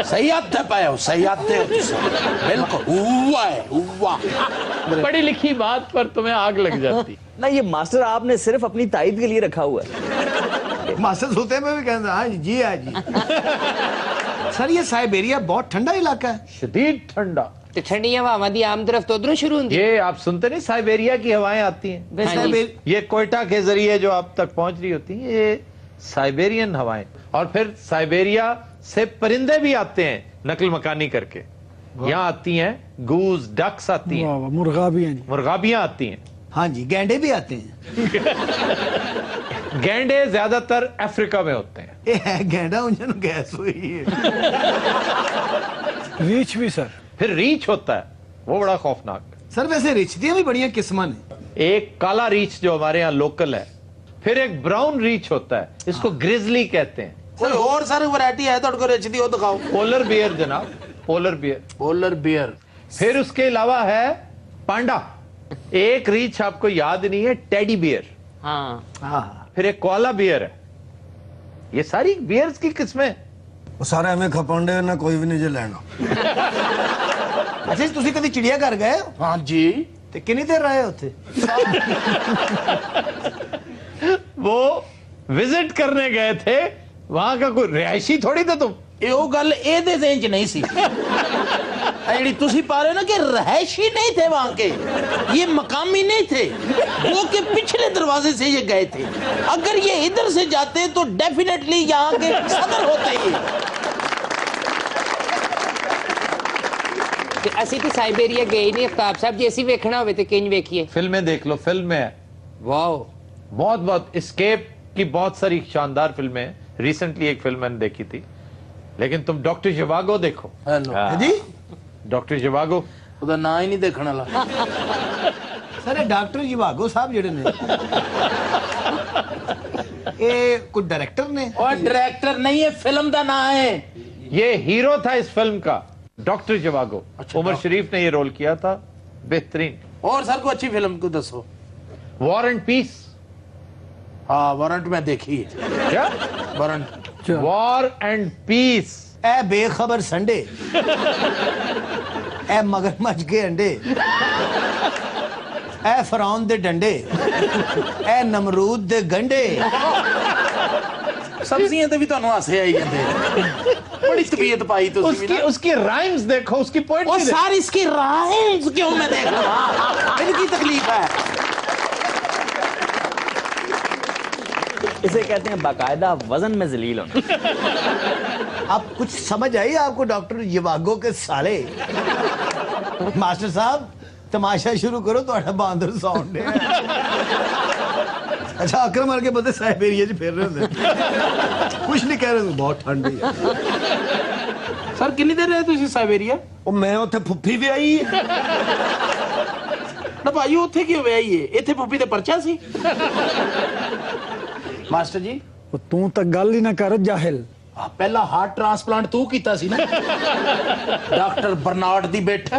ਸਹੀ ਹੱਥ ਹੈ ਪਾਇਆ ਸਹੀ ਹੱਥ ਹੈ ਬਿਲਕੁਲ ਹੁਆ है हुआ। पढ़ी लिखी बात पर तुम्हें आग लग जाती। ना ये मास्टर आपने सिर्फ अपनी तारीफ के लिए रखा हुआ है। मास्टर सोते में भी कहते हाँ जी हाँ जी। सर ये साइबेरिया बहुत ठंडा इलाका है, शदीद ठंडा। ਤੇ ਠੰਡੀਆਂ ਹਵਾਵਾਂ ਦੀ ਆਮਦ ਤੋਂ ਉਧਰੋਂ शुरू ਹੁੰਦੀ ये आप सुनते नहीं साइबेरिया की हवाएं आती हैं, ये कोयटा के जरिए जो आप तक पहुंच रही होती हैं, ये साइबेरियन हवाएं। और फिर साइबेरिया से परिंदे भी आते हैं नकल मकानी करके, यहाँ आती हैं गूज डक्स आती हैं, मुर्गाबियां मुर्गाबियां आती हैं। हाँ जी गैंडे भी आते हैं। गैंडे ज्यादातर अफ्रीका में होते हैं। ये है गैंडा उन्हें गैस हुई है। रीछ भी सर, फिर रीछ होता है, वो बड़ा खौफनाक है। सर वैसे रिछदियां भी बढ़िया किस्म है। एक काला रीछ जो हमारे यहाँ लोकल है, फिर एक ब्राउन रीछ होता है, इसको ग्रिजली कहते हैं। कोई और सर वैरायटी है तो रिछदी हो दिखाओ। पोलर बियर जनाब, पोलर बियर। Polar bear. फिर उसके अलावा है पांडा। एक रीछ आपको याद नहीं है, टेडी बियर। हाँ। फिर एक कोआला बियर है। ये सारी बियर्स की किस्में। ਉਹ ਸਾਰੇ ਐਵੇਂ ਖਪਾਉਂਦੇ ਨਾ ਕੋਈ ਵੀ ਨਹੀਂ ਜੇ ਲੈਣਾ। अच्छा तुसी कभी चिड़ियाघर गए हो? हाँ जी। तो कितनी देर रहे होते? वो विजिट करने गए थे, वहां का कोई रिहायशी थोड़ी था तुम। ਇਹ ਗੱਲ ਇਹਦੇ ज़हन च नहीं सी। ਜਿਹੜੀ ਤੁਸੀਂ पा रहे हो ना कि रहायशी नहीं थे वहां के, ये मकामी नहीं थे, वो के पिछले दरवाजे से ये गए थे। अगर ये इधर से जाते तो डेफिनेटली यहाँ के सदर होते ही। ਤੇ ਅਸੀਂ ਤੇ ਸਾਈਬੇਰੀਆ ਗਏ ਨਹੀਂ ਅਫਤਾਬ ਸਾਹਿਬ, ਜੇ ਅਸੀਂ ਵੇਖਣਾ ਹੋਵੇ ਤੇ ਕਿੰਜ ਵੇਖੀਏ? फिल्में देख लो, फिल्म में है। वाओ, बहुत बहुत एस्केप की बहुत सारी शानदार फिल्में हैं। रिसेंटली एक फिल्म मैंने देखी थी, लेकिन तुम डॉक्टर जिवागो देखो। हेलो जी डॉक्टर जिवागो ਉਹਦਾ ਨਾਂ ਹੀ ਨਹੀਂ ਦੇਖਣ ਵਾਲਾ। सर ये डॉक्टर जिवागो साहब जेड़े ने ये कोई डायरेक्टर ने? और डायरेक्टर नहीं है, फिल्म का नाम है। ये हीरो था इस फिल्म का, डॉक्टर जिवागो। उमर शरीफ ने ये रोल किया था, बेहतरीन। और सर को अच्छी फिल्म को दसो। War and peace. हाँ वारंट में देखी है। क्या वारंट? War and peace. ए बेखबर संडे, ए मगरमच्छ के अंडे, ए फरौन दे डंडे, ए नमरूद दे गंडे। सब्जियां तो भी तो हासे आई जाते, बड़ी तबीयत पाई तो उसकी राइम्स देखो, उसकी और पोएट्री सारी इसकी राइम्स क्यों मैं देख रहा, इनकी तकलीफ है। इसे कहते हैं बाकायदा वजन में जलील होना। अब कुछ समझ आई आपको डॉक्टर जिवागो के साले? मास्टर साहब तमाशा शुरू करो, तो बांदर साउंड है। अच्छा अकरम वाले के बंदे साइबेरिया च फिर रहे होंगे, कुछ नहीं कह रहे, बहुत ठंड है। सर कितनी देर रहे तुसी साइबेरिया? ਉਹ ਮੈਂ ਉੱਥੇ ਫੁੱਫੀ ਵੀ ਆਈ ਹੈ। ना भाई ਉੱਥੇ ਕਿਉਂ ਵਿਆਹੀ ਹੈ? ਇੱਥੇ ਪੁੱਪੀ ਤੇ ਪਰਚਾ ਸੀ। ਮਾਸਟਰ ਜੀ ਤੂੰ ਤਾਂ ਗੱਲ ਹੀ ਨਾ ਕਰ ਜਾਹਿਲ। ਪਹਿਲਾ ਹਾਰਟ ਟ੍ਰਾਂਸਪਲਾਂਟ ਤੂੰ ਕੀਤਾ ਸੀ ਨਾ, डॉक्टर बर्नार्ड दी बेटा।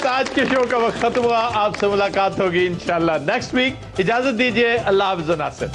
आज के शो का वक्त खत्म हुआ, आपसे मुलाकात होगी इंशाल्लाह नेक्स्ट वीक। इजाजत दीजिए, अल्लाह हाफ़िज़ नासिर।